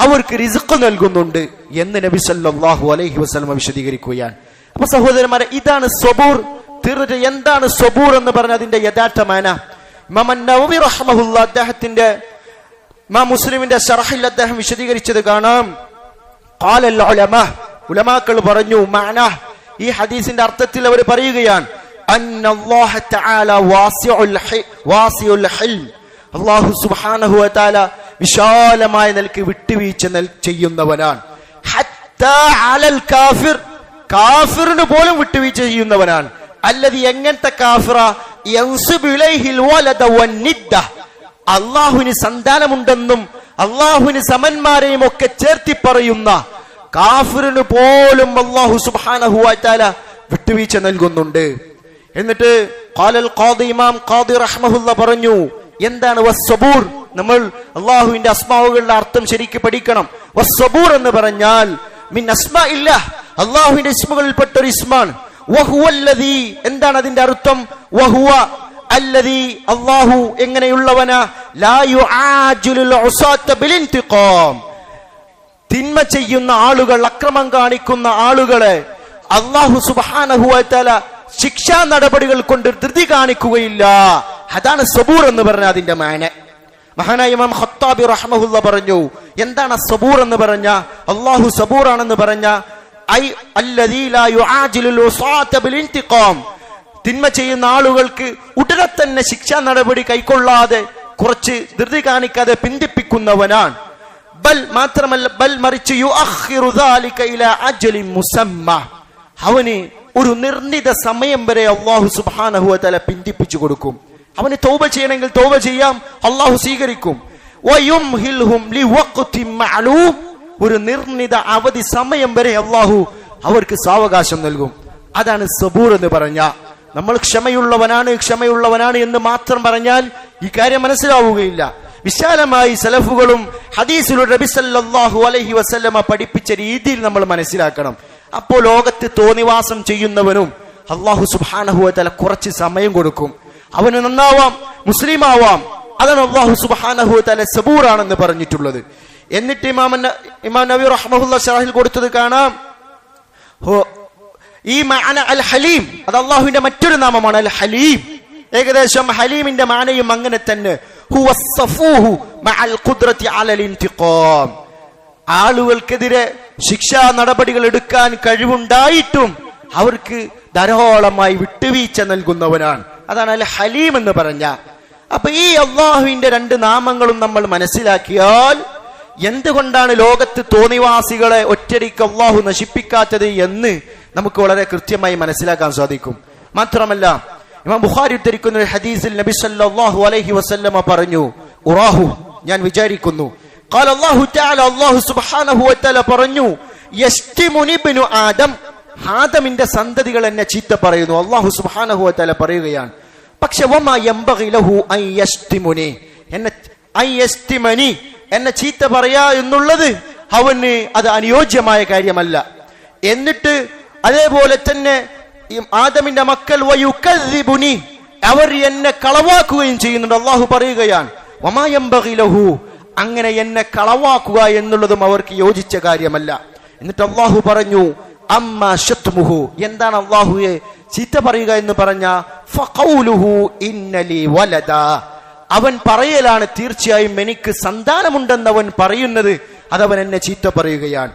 അവർക്ക് റിസ്ക് നൽകുന്നുണ്ട് എന്ന് നബി സല്ലല്ലാഹു അലൈഹി വസല്ലം വിശദീകരിക്കുകയാണ്. അപ്പൊ സഹോദരന്മാരെ, ഇതാണ് സബൂർ. തീർന്നിട്ട് എന്താണ് സബൂർ എന്ന് പറഞ്ഞ അതിന്റെ യഥാർത്ഥ മാന ഇമാം നവവി റഹ്മഹുല്ലാഹ് അദ്ദേഹത്തിന്റെ ഇമാം മുസ്ലിമിന്റെ ശറഹിൽ അദ്ദേഹം വിശദീകരിച്ചത് കാണാം. ഖാലൽ ഉലമാ, ഉലമാക്കൾ പറഞ്ഞു, മഅനാ, ഈ ഹദീസിന്റെ അർത്ഥത്തിൽ അവർ പറയുകയാണ്, അന്നല്ലാഹു തആല വാസിഉൽ ഹിൽം, അല്ലാഹു സുബ്ഹാനഹു വ തആല വിശാലമായ നിലയ്ക്ക് വിട്ടുവീഴ്ച ചെയ്യുന്നവനാണ്. ഹത്താ അലൽ കാഫിർ, കാഫിറിന് പോലും വിട്ടുവീഴ്ച ചെയ്യുന്നവനാണ്. അല്ലദി, എങ്ങനത്തെ കാഫിറ? യൻസിബു ഇലൈഹിൽ വലദ വന്നിദ്ദ, അല്ലാഹുവിന് സന്താനമുണ്ടെന്നും അല്ലാഹുവിന് സമന്മാരെയും ഒക്കെ ചേർത്തി പറയുന്ന കാഫിറിന് പോലും അല്ലാഹു സുബ്ഹാനഹു വ തആല വിട്ടുവീഴ്ച നൽകുന്നുണ്ട്. എന്നിട്ട് ഖാലൽ ഖാദി, ഇമാം ഖാദി റഹ്മഹുല്ലാഹ് പറഞ്ഞു, എന്താണ് വസ്സബൂർ? നമ്മൾ അല്ലാഹുവിന്റെ അസ്മാവുകളുടെ അർത്ഥം ശരിക്ക് പഠിക്കണം. വസ്സബൂർ എന്ന് പറഞ്ഞാൽ മിൻ അസ്മാഇല്ലാഹ്, അല്ലാഹുവിന്റെ ഇസ്മുകളിൽപ്പെട്ട ഒരു ഇസ്മാണ്. വഹുവല്ലദീ, എന്താണ് അതിന്റെ അർത്ഥം? വഹുവ അല്ലദീ, അല്ലാഹു എങ്ങനെയുള്ളവനാ? ലാ യുആജിലുൽ ഉസാത ബിൽഇൻതിഖാം, തിന്മ ചെയ്യുന്ന ആളുകൾ, അക്രമം കാണിക്കുന്ന ആളുകളെ അല്ലാഹു സുബ്ഹാനഹു വ തആല ശിക്ഷാ നടപടികൾ കൊണ്ട് ധൃതി കാണിക്കുകയില്ല. അതാണ് സബൂർ എന്ന് പറഞ്ഞ അതിന്റെ മാന. മഹാനായ ഇമാം ഖത്താബി റഹ്മഹുല്ലാഹ് പറഞ്ഞു, എന്താണ് സബൂർ എന്ന് പറഞ്ഞ? അല്ലാഹു സബൂറാണെന്ന് പറഞ്ഞ ഐ അല്ലദീ ലാ യുആജിലുൽ ഉസാത ബിൽഇൻതിഖാം, തിന്മ ചെയ്യുന്ന ആളുകൾക്ക് ഉടനെ തന്നെ ശിക്ഷാ നടപടി കൈക്കൊള്ളാതെ കുറച്ച് ധൃതി കാണിക്കാതെ പിന്തിപ്പിക്കുന്നവനാണ്. ബൽ, മാത്രമല്ല, ബൽ മറിച്ച് യുഅഖിറു ദാലിക ഇലാ അജലിൻ മുസമ്മ, അവന് ഒരു നിർണിത സമയം വരെ അല്ലാഹു സുബ്ഹാനഹു വ തആല പിന്തിപ്പിച്ചു കൊടുക്കും. അവന് തൗബ ചെയ്യണമെങ്കിൽ തൗബ ചെയ്യാം, അല്ലാഹു സ്വീകരിക്കും. വയുംഹിൽഹും ലിവഖ്തിൻ മഅലൂം, ഒരു നിർണിത അവധി സമയം വരെ അല്ലാഹു അവർക്ക് സാവകാശം നൽകും. അതാണ് സബൂർ എന്ന് പറഞ്ഞ. നമ്മൾ ക്ഷമയുള്ളവനാണ് എന്ന് മാത്രം പറഞ്ഞാൽ ഈ കാര്യം മനസ്സിലാവുകയില്ല. വിശാലമായി സലഫുകളും ഹദീസിലൂടെ നബി സല്ലല്ലാഹു അലൈഹി വസല്ലമ പഠിപ്പിച്ച രീതിയിൽ നമ്മൾ മനസ്സിലാക്കണം. അപ്പോൾ ലോകത്ത് തോന്നിവാസം ചെയ്യുന്നവനും അല്ലാഹു സുബ്ഹാനഹു വ തആല കുറച്ച് സമയം കൊടുക്കും. അവന് നന്നാവാം, മുസ്ലിം ആവാം. അതാണ് അല്ലാഹു സുബ്ഹാനഹു വ തആല സബൂറാണെന്ന് പറഞ്ഞിട്ടുള്ളത്. എന്നിട്ട് ഇമാം നബി റഹ്മഹുല്ലാ ശറഹിൽ കൊടുത്തത് കാണാം. ഈ മഅന അൽ ഹലീം, അത് അല്ലാഹുവിന്റെ മറ്റൊരു നാമമാണ് അൽ ഹലീം. ഏകദേശം ഹലീമിന്റെ മാനയും അങ്ങനെ തന്നെ. ഹുവ സഫൂഹു മഅൽ ഖുദ്റതി അലൽ ഇന്തിഖാം, ആളുകൾക്കെതിരെ ശിക്ഷാ നടപടികൾ എടുക്കാൻ കഴിവുണ്ടായിട്ടും അവർക്ക് ധാരാളമായി വിട്ടുവീഴ്ച നൽകുന്നവനാണ്. അതാണ് അൽ ഹലീം എന്ന് പറഞ്ഞ. അപ്പൊ ഈ അള്ളാഹുവിന്റെ രണ്ട് നാമങ്ങളും നമ്മൾ മനസ്സിലാക്കിയാൽ എന്തുകൊണ്ടാണ് ലോകത്ത് തോന്നിവാസികളെ ഒറ്റയടിക്ക് അള്ളാഹു നശിപ്പിക്കാത്തത് എന്ന് നമുക്ക് വളരെ കൃത്യമായി മനസ്സിലാക്കാൻ സാധിക്കും. മാത്രമല്ല, ഇമാം ബുഖാരി ഉദ്ധരിക്കുന്ന ഒരു ഹദീസിൽ നബി സല്ലല്ലാഹു അലൈഹി വസല്ലമ പറഞ്ഞു, ഉറാഹു, ഞാൻ വിചാരിക്കുന്നു, ഖാല അല്ലാഹു തആല, അല്ലാഹു സുബ്ഹാനഹു വ തആല പറഞ്ഞു, യസ്തിമുനി ഇബ്നു ആദം, ആദമിന്റെ സന്തതികൾ എന്നെ ചീത്ത പറയുന്നു. അല്ലാഹു സുബ്ഹാനഹു വ തആല പറയുകയാണ്, പക്ഷെ വമാ യംബഗി ലഹു അൻ യസ്തിമുനി, എന്നെ ചീത്ത പറയാ എന്നുള്ളത് അവന് അത് അനുയോജ്യമായ കാര്യമല്ല. എന്നിട്ട് അതേപോലെ തന്നെ ആദമിന്റെ മക്കൾ വയുകദ്ദിബുനി, അവർ എന്നെ കളവാക്കുകയും ചെയ്യുന്നുണ്ട്. അല്ലാഹു പറയുകയാണ്, വമാ യംബഗി ലഹു, അങ്ങനെ എന്നെ കളവാക്കുക എന്നുള്ളതും അവർക്ക് യോജിച്ച കാര്യമല്ല. എന്നിട്ട് അല്ലാഹു പറഞ്ഞു, അമ്മാ ശത്മുഹു, എന്താണ് അല്ലാഹുവെ ചീത്ത പറയുക എന്ന് പറഞ്ഞ, ഫഖൗലുഹു ഇന്നലി വലദ, അവൻ പറയലാണ് തീർച്ചയായും എനിക്ക് സന്താനമുണ്ടെന്ന് അവൻ പറയുന്നത്, അതവൻ എന്നെ ചീത്ത പറയുകയാണ്.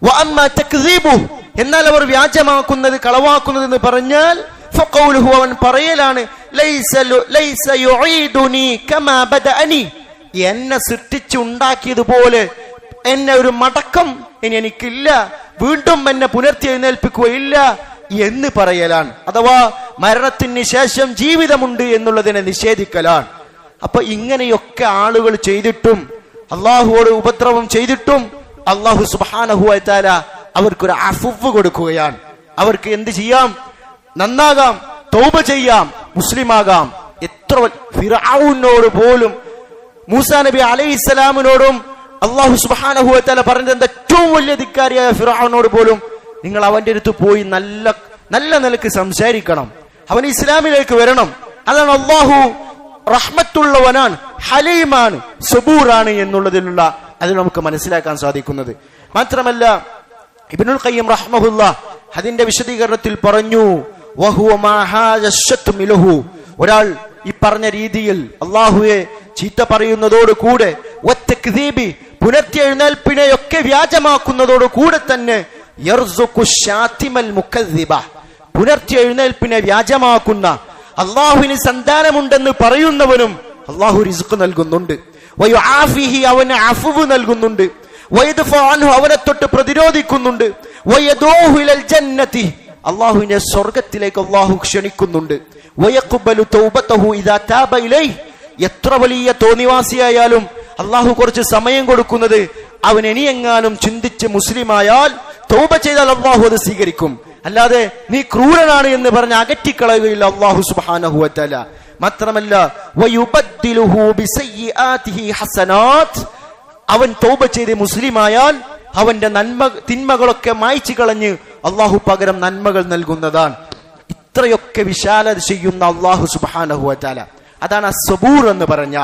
വഅമ്മാ തക്ദീബുഹു, എന്നാൽ അവർ വ്യാജമാക്കുന്നത്, കളവാക്കുന്നത് എന്ന് പറഞ്ഞാൽ, ഫഖൗലുഹു, അവൻ പറയലാണ്, ലൈസ യുഈദുനി കമാ ബദഅനി, എന്നെ സൃഷ്ടിച്ചുണ്ടാക്കിയതുപോലെ എന്നെ ഒരു മടക്കം ഇനി എനിക്കില്ല, വീണ്ടും എന്നെ പുനർത്തിയെഴുന്നേൽപ്പിക്കുകയില്ല എന്ന് പറയലാണ്. അഥവാ മരണത്തിന് ശേഷം ജീവിതമുണ്ട് എന്നുള്ളതിനെ നിഷേധിക്കലാണ്. അപ്പൊ ഇങ്ങനെയൊക്കെ ആളുകൾ ചെയ്തിട്ടും, അള്ളാഹുവോട് ഉപദ്രവം ചെയ്തിട്ടും അള്ളാഹു സുബ്ഹാനഹു വ തആല അവർക്കൊരു അഫ്വ് കൊടുക്കുകയാണ്. അവർക്ക് എന്ത് ചെയ്യാം? നന്നാകാം, തൗബ ചെയ്യാം, മുസ്ലിമാകാം. എത്ര ഫിർഔനോട് പോലും, മൂസാ നബി അലൈഹിസ്സലാമിനോടും അള്ളാഹു സുബ്ഹാനഹു വ തആല പറഞ്ഞത് ഏറ്റവും വലിയ ധിക്കാരിയായ ഫിർഔനോട് പോലും നിങ്ങൾ അവന്റെ അടുത്ത് പോയി നല്ല നിലക്ക് സംസാരിക്കണം, അവൻ ഇസ്ലാമിലേക്ക് വരണം. അതാണ് അള്ളാഹു റഹ്മത്തുള്ളവനാണ്, ഹലീമാണ്, സബൂറാണ് എന്നുള്ളതിലുള്ള അത് നമുക്ക് മനസ്സിലാക്കാൻ സാധിക്കുന്നത്. മാത്രമല്ല, ഇബ്നുൽ ഖയ്യിം റഹ്മഹുല്ലാ അതിന്റെ വിശദീകരണത്തിൽ പറഞ്ഞു, വഹുവ മാ ഹാദ ശത്മു ലഹു, ഒരാൾ ഈ പറഞ്ഞ രീതിയിൽ അള്ളാഹുവെ ചീത്ത പറയുന്നതോട് കൂടെ, വത്തക്ദീബി, പുനർത്തിയെഴുന്നേൽപ്പിനെയൊക്കെ വ്യാജമാക്കുന്നതോട് കൂടെ തന്നെ, യർസുഖു ശാതിമൽ മുകദ്ദിബ, പുനർത്തിയെഴുന്നേൽപ്പിനെ വ്യാജമാക്കുന്ന, അള്ളാഹുവിന് സന്താനമുണ്ടെന്ന് പറയുന്നവനും അള്ളാഹു റിസ്ഖ് നൽകുന്നുണ്ട്. വയുആഫിഹി, അവന് അഫ്വ് നൽകുന്നുണ്ട്. വയദ്ഫഉ അൻഹു, അവനെ തൊട്ട് പ്രതിരോധിക്കുന്നുണ്ട്. വയദൂഹു ഇലൽ ജന്നതി, അള്ളാഹുവിനെ സ്വർഗ്ഗത്തിലേക്ക് അള്ളാഹു ക്ഷണിക്കുന്നുണ്ട്. വയഖ്ബലു തൗബതഹു ഇദാ താബ ഇലൈഹി, എത്ര വലിയ തോന്നിവാസിയായാലും അള്ളാഹു കുറച്ച് സമയം കൊടുക്കുന്നത്, അവൻ ഇനിയെങ്ങാനും ചിന്തിച്ച് മുസ്ലിമായാൽ തൗബ ചെയ്താൽ അള്ളാഹു അത് സ്വീകരിക്കും. അല്ലാതെ നീ ക്രൂരനാണ് എന്ന് പറഞ്ഞ് അകറ്റിക്കളയുകയില്ല അള്ളാഹു സുബ്ഹാനഹു വ തആല. മാത്രമല്ല, വയുബദ്ദിലുഹു ബിസയ്യിആതിഹി ഹസനാത്ത്, അവൻ തൗബ ചെയ്ത് മുസ്ലിമായാൽ അവന്റെ തിന്മകളൊക്കെ മായ്ച്ചു കളഞ്ഞ് അള്ളാഹു പകരം നന്മകൾ നൽകുന്നതാണ്. ഇത്രയൊക്കെ വിശാലത ചെയ്യുന്ന അള്ളാഹു സുബ്ഹാനഹു വ തആല, അതാണ് സബൂർ എന്ന് പറഞ്ഞ.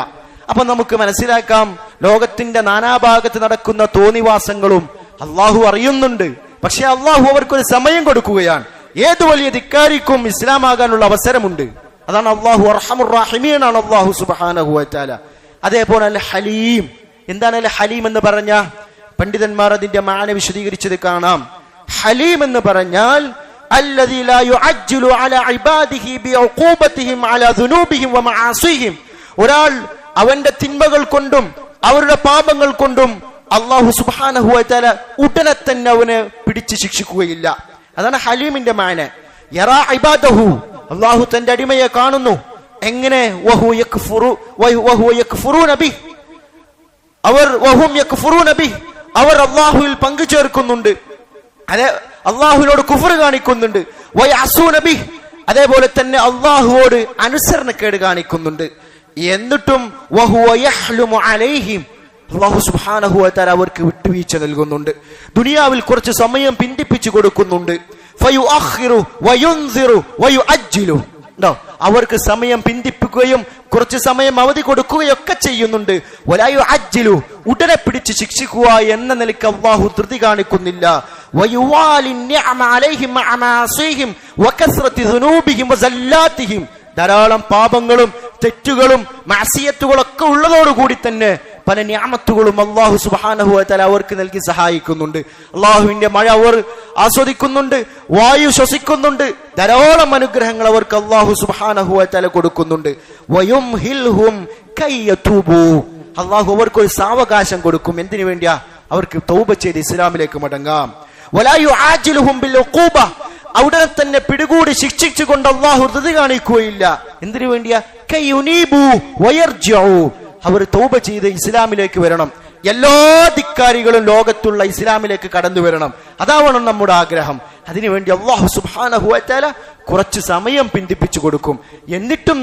അപ്പൊ നമുക്ക് മനസ്സിലാക്കാം, ലോകത്തിന്റെ നാനാഭാഗത്ത് നടക്കുന്ന തോന്നിവാസങ്ങളും അള്ളാഹു അറിയുന്നുണ്ട്. പക്ഷെ അള്ളാഹു അവർക്കൊരു സമയം കൊടുക്കുകയാണ്. ഏത് വലിയ ധിക്കാരിക്കും ഇസ്ലാമാകാനുള്ള അവസരമുണ്ട്. അതാണ് അള്ളാഹു അർഹമുർ റഹീമാണ് അള്ളാഹു സുബ്ഹാനഹു വ തആല. അതേപോലെ അൽ ഹലീം, എന്താണ് അൽ ഹലീം എന്ന് പറഞ്ഞ? പണ്ഡിതന്മാർ അതിന്റെ മാന വിശദീകരിച്ചത് കാണാം. ഹലീം എന്ന് പറഞ്ഞാൽ അല്ലദീ ലാ യുഅജ്ജിലു അലാ ഇബാദിഹി ബിഉഖൂബതിഹിം അലാ ദുനൂബിഹിം വമആസിഹിം, ഒരാൾ അവന്റെ തിന്മകൾ കൊണ്ടും അവരുടെ പാപങ്ങൾ കൊണ്ടും അല്ലാഹു സുബ്ഹാനഹു വ തആല ഉടനെ തന്നെ അവനെ പിടിച്ച് ശിക്ഷിക്കുകയില്ല. അതാണ് ഹലീമിന്റെ മാന. യറാ ഇബാദഹു, അല്ലാഹു തന്റെ അടിമയെ കാണുന്നു. എങ്ങനെ? വഹു യക്ഫുറൂന ബിഹി, അവർ വഹും യക്ഫുറൂന ബിഹി, അവർ അല്ലാഹുവിൽ പങ്കു ചേർക്കുന്നുണ്ട്, അതെ അള്ളാഹുവിനോട് കുഫർ കാണിക്കുന്നുണ്ട്. വയഅസൂന ബിഹി, അതേപോലെ തന്നെ അള്ളാഹുവോട് അനുസരണക്കേട് കാണിക്കുന്നുണ്ട്. എന്നിട്ടും വഹുവ യഹ്ലുമു അലൈഹിം, അല്ലാഹു സുബ്ഹാനഹു വ തആല അവർക്ക് വിട്ടുവീഴ്ച നൽകുന്നുണ്ട്, ദുനിയാവിൽ കുറച്ച് സമയം പിന്തിപ്പിച്ചു കൊടുക്കുന്നുണ്ട്. ഫയുഅഖിറു വയുൻസിറു വയുഅജ്ജിലു, അവർക്ക് സമയം പിന്തിപ്പിക്കുകയും കുറച്ച് സമയം അവധി കൊടുക്കുകയൊക്കെ ചെയ്യുന്നുണ്ട്. വലായു അജ്ജിലു, ഉടനെ പിടിച്ച് ശിക്ഷിക്കുക എന്ന നിലയ്ക്ക് അല്ലാഹു ധൃതി കാണിക്കുന്നില്ല. വയുവാലി നിഅമ അലൈഹിം മഅമാസിഹിം വകസ്റതി ദുനൂബിഹിം വസല്ലാത്തിഹിം, ധാരാളം പാപങ്ങളും തെറ്റുകളും മഅസിയത്തുകളൊക്കെ ഉള്ളതോടുകൂടി തന്നെ പല നിഅമത്തുകളും അല്ലാഹു സുബ്ഹാനഹു വ തആല അവർക്ക് നൽകി സഹായിക്കുന്നുണ്ട്. അല്ലാഹുവിന്റെ മഴ അവർ ആസ്വദിക്കുന്നുണ്ട്, വായു ശ്വസിക്കുന്നുണ്ട്, ധാരാളം അനുഗ്രഹങ്ങൾ അവർക്ക് അല്ലാഹു സുബ്ഹാനഹു വ തആല കൊടുക്കുന്നുണ്ട്. വയുംഹിൽഹും കയ്യതൂബു, അല്ലാഹു അവർക്ക് ഒരു സാവകാശം കൊടുക്കും. എന്തിനു വേണ്ടിയാ? അവർക്ക് തൗബ ചെയ്ത് ഇസ്ലാമിലേക്ക് മടങ്ങാം. വലാ യുആജിലുഹും ബിൽ ഉഖൂബ, അവിടെ തന്നെ പിടികൂടി ശിക്ഷിച്ചുകൊണ്ട് അല്ലാഹു ധൃതി കാണിക്കുകയില്ല. എന്തിനു വേണ്ടിയാ? കയ്യുനീബു വയർജിഉ, അവർ തൗബ ചെയ്ത് ഇസ്ലാമിലേക്ക് വരണം. എല്ലാ ധിക്കാരികളും ലോകത്തുള്ള ഇസ്ലാമിലേക്ക് കടന്നു വരണം. അതാവണം നമ്മുടെ ആഗ്രഹം. അതിനുവേണ്ടി അല്ലാഹു സുബ്ഹാനഹു വ തആല കുറച്ച് സമയം പിന്തിപ്പിച്ചു കൊടുക്കും. എന്നിട്ടും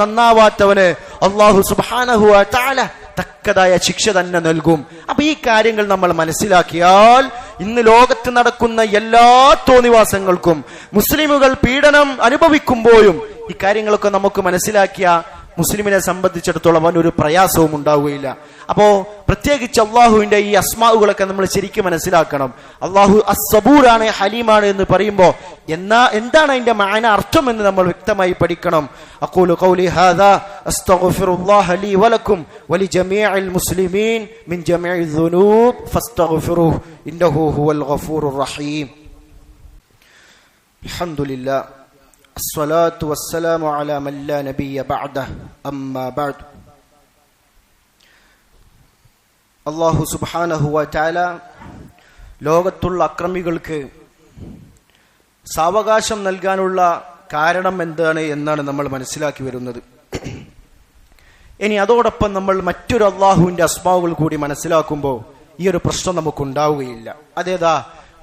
നന്നാവാത്തവന് അല്ലാഹു സുബ്ഹാനഹു വ തആല തക്കതായ ശിക്ഷ തന്നെ നൽകും. അപ്പൊ ഈ കാര്യങ്ങൾ നമ്മൾ മനസ്സിലാക്കിയാൽ ഇന്ന് ലോകത്ത് നടക്കുന്ന എല്ലാ തോന്നിവാസങ്ങൾക്കും മുസ്ലിമുകൾ പീഡനം അനുഭവിക്കുമ്പോഴും ഈ കാര്യങ്ങളൊക്കെ നമുക്ക് മനസ്സിലാക്കിയ മുസ്ലിമിനെ സംബന്ധിച്ചിടത്തോളം അവനൊരു പ്രയാസവും ഉണ്ടാവുകയില്ല. അപ്പോ പ്രത്യേകിച്ച് അള്ളാഹുവിന്റെ ഈ അസ്മാഉകളൊക്കെ നമ്മൾ ശരിക്കും മനസ്സിലാക്കണം. അള്ളാഹു അസ്സബൂറാണ്, ഹലീമാണ് എന്ന് പറയുമ്പോൾ എന്താണ് അതിന്റെ മാന അർത്ഥം എന്ന് നമ്മൾ വ്യക്തമായി പഠിക്കണം. അഖൂലു ഖൗലി ഹാദാ അസ്തഗ്ഫിറുല്ലാഹ ലീ വലക്കും വലിജമീഇൽ മുസ്ലിമീൻ മിൻ ജമീഇ ദുനൂബ് ഫസ്തഗ്ഫിറുഹു ഇന്നഹു ഹുവൽ ഗഫൂറുർ റഹീം. അൽഹംദുലില്ലാഹ് الصلاة والسلام على من لا نبي بعده أما بعد. അല്ലാഹു സുബ്ഹാനഹു വ തആല ലോകത്തുള്ള അക്രമികൾക്ക് സാവകാശം നൽകാനുള്ള കാരണം എന്താണ് എന്നാണ് നമ്മൾ മനസ്സിലാക്കി വരുന്നത്. ഇനി അതോടൊപ്പം നമ്മൾ മറ്റൊരു അല്ലാഹുവിന്റെ അസ്മാഉകൾ കൂടി മനസ്സിലാക്കുമ്പോൾ ഈ ഒരു പ്രശ്നം നമുക്കുണ്ടാവുകയില്ല. അതേതാ?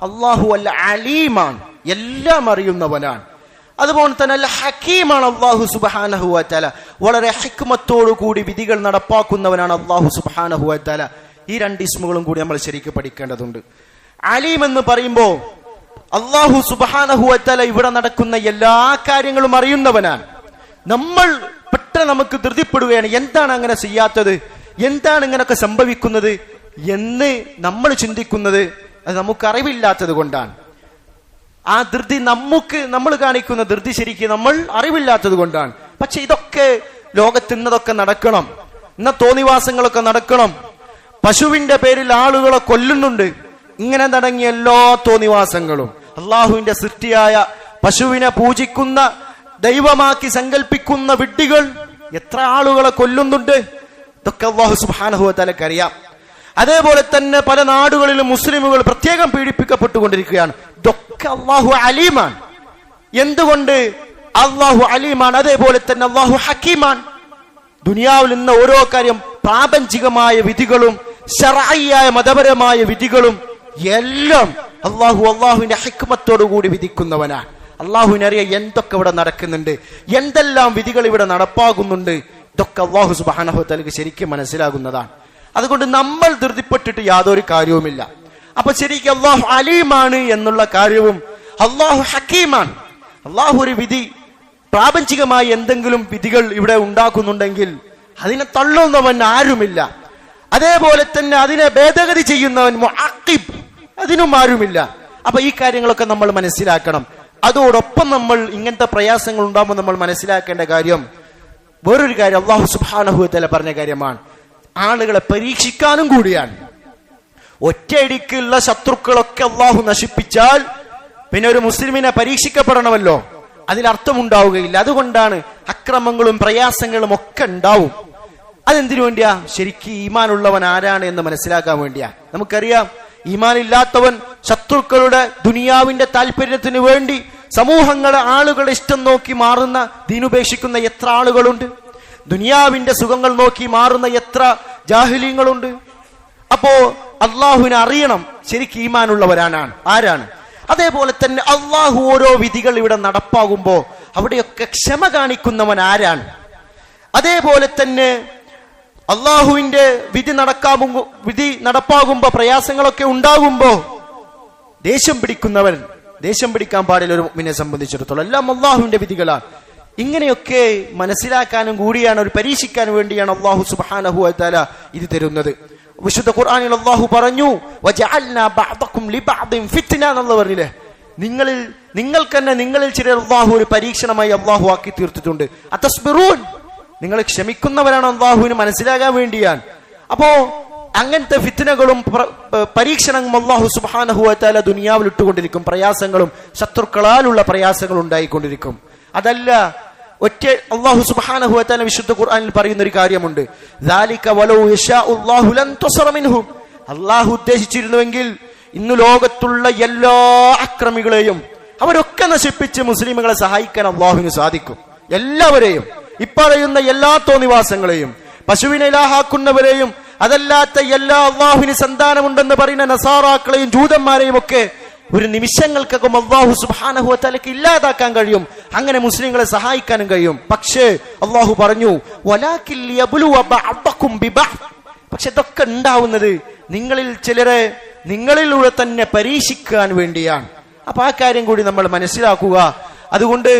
അല്ലാഹു അൽ അലീമാണ്, എല്ലാം അറിയുന്നവനാണ്. അതുപോലെ തന്നെ അൽ ഹക്കീമാണ് അല്ലാഹു സുബ്ഹാനഹു വ തആല, വളരെ ഹിക്മത്തോടു കൂടി വിധികൾ നടപ്പാക്കുന്നവനാണ് അല്ലാഹു സുബ്ഹാനഹു വ തആല. ഈ രണ്ട് ഇസ്മുകളും കൂടി നമ്മൾ ശരിക്കും പഠിക്കേണ്ടതുണ്ട്. അലീം എന്ന് പറയുമ്പോൾ അല്ലാഹു സുബ്ഹാനഹു വ തആല ഇവിടെ നടക്കുന്ന എല്ലാ കാര്യങ്ങളും അറിയുന്നവനാണ്. നമ്മൾ പെട്ടെന്ന് നമുക്ക് ധൃതിപ്പെടുകയാണ്, എന്താണ് അങ്ങനെ ചെയ്യാത്തത്, എന്താണ് ഇങ്ങനെയൊക്കെ സംഭവിക്കുന്നത് എന്ന് നമ്മൾ ചിന്തിക്കുന്നത് അത് നമുക്ക് അറിവില്ലാത്തത് കൊണ്ടാണ്. ആ ധൃതി നമ്മൾ കാണിക്കുന്ന ധൃതി ശരിക്കും നമ്മൾ അറിവില്ലാത്തത് കൊണ്ടാണ്. പക്ഷെ ഇതൊക്കെ ലോകത്ത് ഇന്നതൊക്കെ നടക്കണം, ഇന്ന തോന്നിവാസങ്ങളൊക്കെ നടക്കണം. പശുവിന്റെ പേരിൽ ആളുകളെ കൊല്ലുന്നുണ്ട്. ഇങ്ങനെ തുടങ്ങിയ എല്ലാ തോന്നിവാസങ്ങളും അള്ളാഹുവിന്റെ സൃഷ്ടിയായ പശുവിനെ പൂജിക്കുന്ന, ദൈവമാക്കി സങ്കല്പിക്കുന്ന വിഡ്ഢികൾ എത്ര ആളുകളെ കൊല്ലുന്നുണ്ട്. ഇതൊക്കെ അല്ലാഹു സുബ്ഹാനഹു വ തആലക്ക് അറിയാം. അതേപോലെ തന്നെ പല നാടുകളിലും മുസ്ലിമുകൾ പ്രത്യേകം പീഡിപ്പിക്കപ്പെട്ടുകൊണ്ടിരിക്കുകയാണ്. ഇതൊക്കെ അല്ലാഹു അലീമാണ്. എന്തുകൊണ്ട്? അല്ലാഹു അലീമാണ്. അതേപോലെ തന്നെ അല്ലാഹു ഹക്കീമാണ്. ദുനിയാവിൽ നിന്ന് ഓരോ കാര്യം പ്രാപഞ്ചികമായ വിധികളും ശർഈയായ മതപരമായ വിധികളും എല്ലാം അല്ലാഹുവിന്റെ ഹിക്മത്തോടു കൂടി വിധിക്കുന്നവനാണ്. അല്ലാഹുവിനറിയാം എന്തൊക്കെ ഇവിടെ നടക്കുന്നുണ്ട്, എന്തെല്ലാം വിധികൾ ഇവിടെ നടപ്പാകുന്നുണ്ട്. ഇതൊക്കെ അല്ലാഹു സുബ്ഹാനഹു വ തആലക്ക് ശരിക്കും മനസ്സിലാകുന്നതാണ്. അതുകൊണ്ട് നമ്മൾ ധൃതിപ്പെട്ടിട്ട് യാതൊരു കാര്യവുമില്ല. അപ്പൊ ശരിക്കും അല്ലാഹു അലീമാണ് എന്നുള്ള കാര്യവും അല്ലാഹു ഹക്കീമാണ്. അല്ലാഹു ഒരു വിധി, പ്രാപഞ്ചികമായി എന്തെങ്കിലും വിധികൾ ഇവിടെ ഉണ്ടാക്കുന്നുണ്ടെങ്കിൽ അതിനെ തള്ളുന്നവൻ ആരുമില്ല. അതേപോലെ തന്നെ അതിനെ ഭേദഗതി ചെയ്യുന്നവൻ മുഅഖിബ്, അതിനും ആരുമില്ല. അപ്പൊ ഈ കാര്യങ്ങളൊക്കെ നമ്മൾ മനസ്സിലാക്കണം. അതോടൊപ്പം നമ്മൾ ഇങ്ങനത്തെ പ്രയാസങ്ങൾ ഉണ്ടാകുമ്പോൾ നമ്മൾ മനസ്സിലാക്കേണ്ട കാര്യം, വേറൊരു കാര്യം അല്ലാഹു സുബ്ഹാനഹു വ തആല പറഞ്ഞ കാര്യമാണ്, ആളുകളെ പരീക്ഷിക്കാനും കൂടിയാണ്. ഒറ്റയടിക്കുള്ള ശത്രുക്കളൊക്കെ അല്ലാഹു നശിപ്പിച്ചാൽ പിന്നെ ഒരു മുസ്ലിമിനെ പരീക്ഷിക്കപ്പെടണമല്ലോ, അതിലർത്ഥമുണ്ടാവുകയില്ല. അതുകൊണ്ടാണ് അക്രമങ്ങളും പ്രയാസങ്ങളും ഒക്കെ ഉണ്ടാവും. അതെന്തിനു വേണ്ടിയാ? ശരിക്കും ഈമാനുള്ളവൻ ആരാണ് എന്ന് മനസ്സിലാക്കാൻ വേണ്ടിയാ. നമുക്കറിയാം, ഈമാനില്ലാത്തവൻ ശത്രുക്കളുടെ ദുനിയാവിന്റെ താല്പര്യത്തിന് വേണ്ടി സമൂഹങ്ങളെ ആളുകളുടെ ഇഷ്ടം നോക്കി മാറുന്ന, ദീനുപേക്ഷിക്കുന്ന എത്ര ആളുകളുണ്ട്. ദുനിയാവിന്റെ സുഖങ്ങൾ നോക്കി മാറുന്ന എത്ര ജാഹിലീങ്ങളുണ്ട്. അപ്പോ അള്ളാഹുവിനെ അറിയണം ശരിക്കും ഈമാനുള്ളവരാണ് ആരാണ്. അതേപോലെ തന്നെ അള്ളാഹു ഓരോ വിധികൾ ഇവിടെ നടപ്പാകുമ്പോ അവിടെയൊക്കെ ക്ഷമ കാണിക്കുന്നവൻ ആരാണ്. അതേപോലെ തന്നെ അള്ളാഹുവിന്റെ വിധി നടപ്പാകുമ്പോ പ്രയാസങ്ങളൊക്കെ ഉണ്ടാകുമ്പോ ദേഷ്യം പിടിക്കാൻ പാടില്ല ഒരു മുഅ്മിനെ സംബന്ധിച്ചിടത്തോളം. എല്ലാം അള്ളാഹുവിന്റെ വിധികളാണ്. ഇങ്ങനെയൊക്കെ മനസ്സിലാക്കാനും കൂടിയാണ്, ഒരു പരീക്ഷിക്കാൻ വേണ്ടിയാണ് അള്ളാഹു സുബ്ഹാനഹു വ തആല ഇത് തരുന്നത്. വിശുദ്ധ ഖുർആനിൽ അള്ളാഹു പറഞ്ഞു വജഅൽനാ ബഅദകും ലിബഅദിൻ ഫിത്ന എന്ന് പറഞ്ഞില്ലേ. നിങ്ങളിൽ ചിലർ അള്ളാഹു ഒരു പരീക്ഷണമായി അള്ളാഹു ആക്കി തീർത്തിട്ടുണ്ട്. അതസ്ബിറൂൻ, നിങ്ങൾ ക്ഷമിക്കുന്നവരാണ് അള്ളാഹുവിന് മനസ്സിലാകാൻ വേണ്ടിയാണ്. അപ്പോ അങ്ങനത്തെ ഫിത്നകളും പരീക്ഷണങ്ങളും അള്ളാഹു സുബ്ഹാനഹു വ തആല ദുനിയാവിൽ ഇട്ടുകൊണ്ടിരിക്കും. പ്രയാസങ്ങളും ശത്രുക്കളാലുള്ള പ്രയാസങ്ങളും ഉണ്ടായിക്കൊണ്ടിരിക്കും. അതല്ല ഒറ്റ അള്ളാഹു സുബ്ഹാനഹു വ തആല വിശുദ്ധ ഖുർആനിൽ പറയുന്ന ഒരു കാര്യമുണ്ട്. ദാലിക വലൗ യശാഉല്ലാഹു ലൻ തുസറ മിൻഹും. അള്ളാഹു ഉദ്ദേശിച്ചിരുന്നുവെങ്കിൽ ഇന്ന് ലോകത്തുള്ള എല്ലാ അക്രമികളെയും അവരൊക്കെ നശിപ്പിച്ച് മുസ്ലിമുകളെ സഹായിക്കാൻ അള്ളാഹുവിന് സാധിക്കും. എല്ലാവരെയും, ഇപ്പറയുന്ന എല്ലാ തോന്നിവാസങ്ങളെയും, പശുവിനെ ഇലാഹാക്കുന്നവരെയും, അതല്ലാത്ത എല്ലാ അള്ളാഹുവിന് സന്താനമുണ്ടെന്ന് പറയുന്ന നസാറാക്കളെയും ജൂതന്മാരെയും ഒക്കെ ഒരു നിമിഷങ്ങൾക്കകം അല്ലാഹു സുബ്ഹാനഹു വ തആലക്ക് ഇല്ലാതാക്കാൻ കഴിയും. അങ്ങനെ മുസ്ലിങ്ങളെ സഹായിക്കാനും കഴിയും. പക്ഷേ അല്ലാഹു പറഞ്ഞു വലാകിൽ യബ്ലുവ ബഅദകും ബിബഅദ്. പക്ഷെ ഇതൊക്കെ ഉണ്ടാവുന്നത് നിങ്ങളിൽ ചിലരെ നിങ്ങളിലൂടെ തന്നെ പരീക്ഷിക്കാൻ വേണ്ടിയാണ്. അപ്പൊ ആ കാര്യം കൂടി നമ്മൾ മനസ്സിലാക്കുക. അതുകൊണ്ട്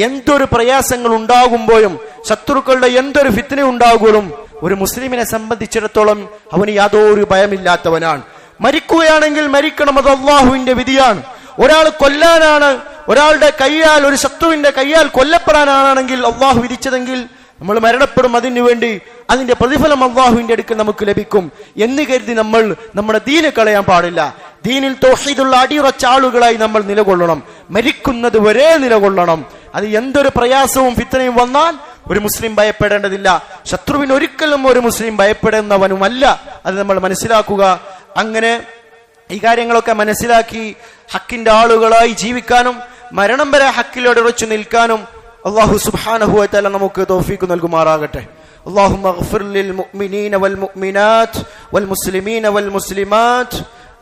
എന്തൊരു പ്രയാസങ്ങൾ ഉണ്ടാകുമ്പോഴും ശത്രുക്കളുടെ എന്തൊരു ഫിത്ന ഉണ്ടാകുമ്പോഴും ഒരു മുസ്ലിമിനെ സംബന്ധിച്ചിടത്തോളം അവന് യാതൊരു ഭയമില്ലാത്തവനാണ്. മരിക്കുകയാണെങ്കിൽ മരിക്കണം, അത് അള്ളാഹുവിന്റെ വിധിയാണ്. ഒരാൾ കൊല്ലാനാണ്, ഒരാളുടെ കയ്യാൽ, ഒരു ശത്രുവിന്റെ കയ്യാൽ കൊല്ലപ്പെടാനാണെങ്കിൽ അള്ളാഹു വിധിച്ചതെങ്കിൽ നമ്മൾ മരണപ്പെടും. അതിനു വേണ്ടി അതിന്റെ പ്രതിഫലം അള്ളാഹുവിന്റെ അടുക്കൽ നമുക്ക് ലഭിക്കും എന്ന് കരുതി നമ്മൾ നമ്മുടെ ദീന് കളയാൻ പാടില്ല. ദീനിൽ തൗഹീദുള്ള അടിയുറച്ച ആളുകളായി നമ്മൾ നിലകൊള്ളണം, മരിക്കുന്നത് വരെ നിലകൊള്ളണം. അത് എന്തൊരു പ്രയാസവും ഫിത്നയും വന്നാൽ ഒരു മുസ്ലിം ഭയപ്പെടേണ്ടതില്ല. ശത്രുവിന് ഒരിക്കലും ഒരു മുസ്ലിം ഭയപ്പെടുന്നവനുമല്ല. അത് നമ്മൾ മനസ്സിലാക്കുക. അങ്ങനെ ഈ കാര്യങ്ങളൊക്കെ മനസ്സിലാക്കി ഹക്കിന്റെ ആളുകളായി ജീവിക്കാനും മരണം വരെ ഹക്കിലോട് ഉറച്ചു നിൽക്കാനും അല്ലാഹു സുബ്ഹാനഹു വ തആല നമുക്ക് തൗഫീഖ് നൽകുമാറാകട്ടെ. اللهم اغفر للمؤمنين والمؤمنات والمسلمين والمسلمات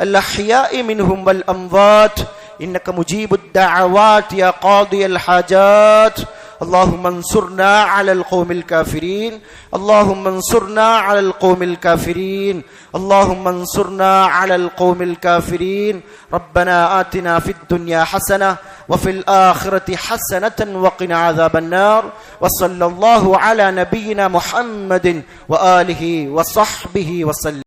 الأحياء منهم والأموات إنك مجيب الدعوات يا قاضي الحاجات. اللهم انصرنا على القوم الكافرين. اللهم انصرنا على القوم الكافرين. اللهم انصرنا على القوم الكافرين. ربنا آتنا في الدنيا حسنة وفي الآخرة حسنة وقنا عذاب النار. وصلى الله على نبينا محمد وآله وصحبه وسلم.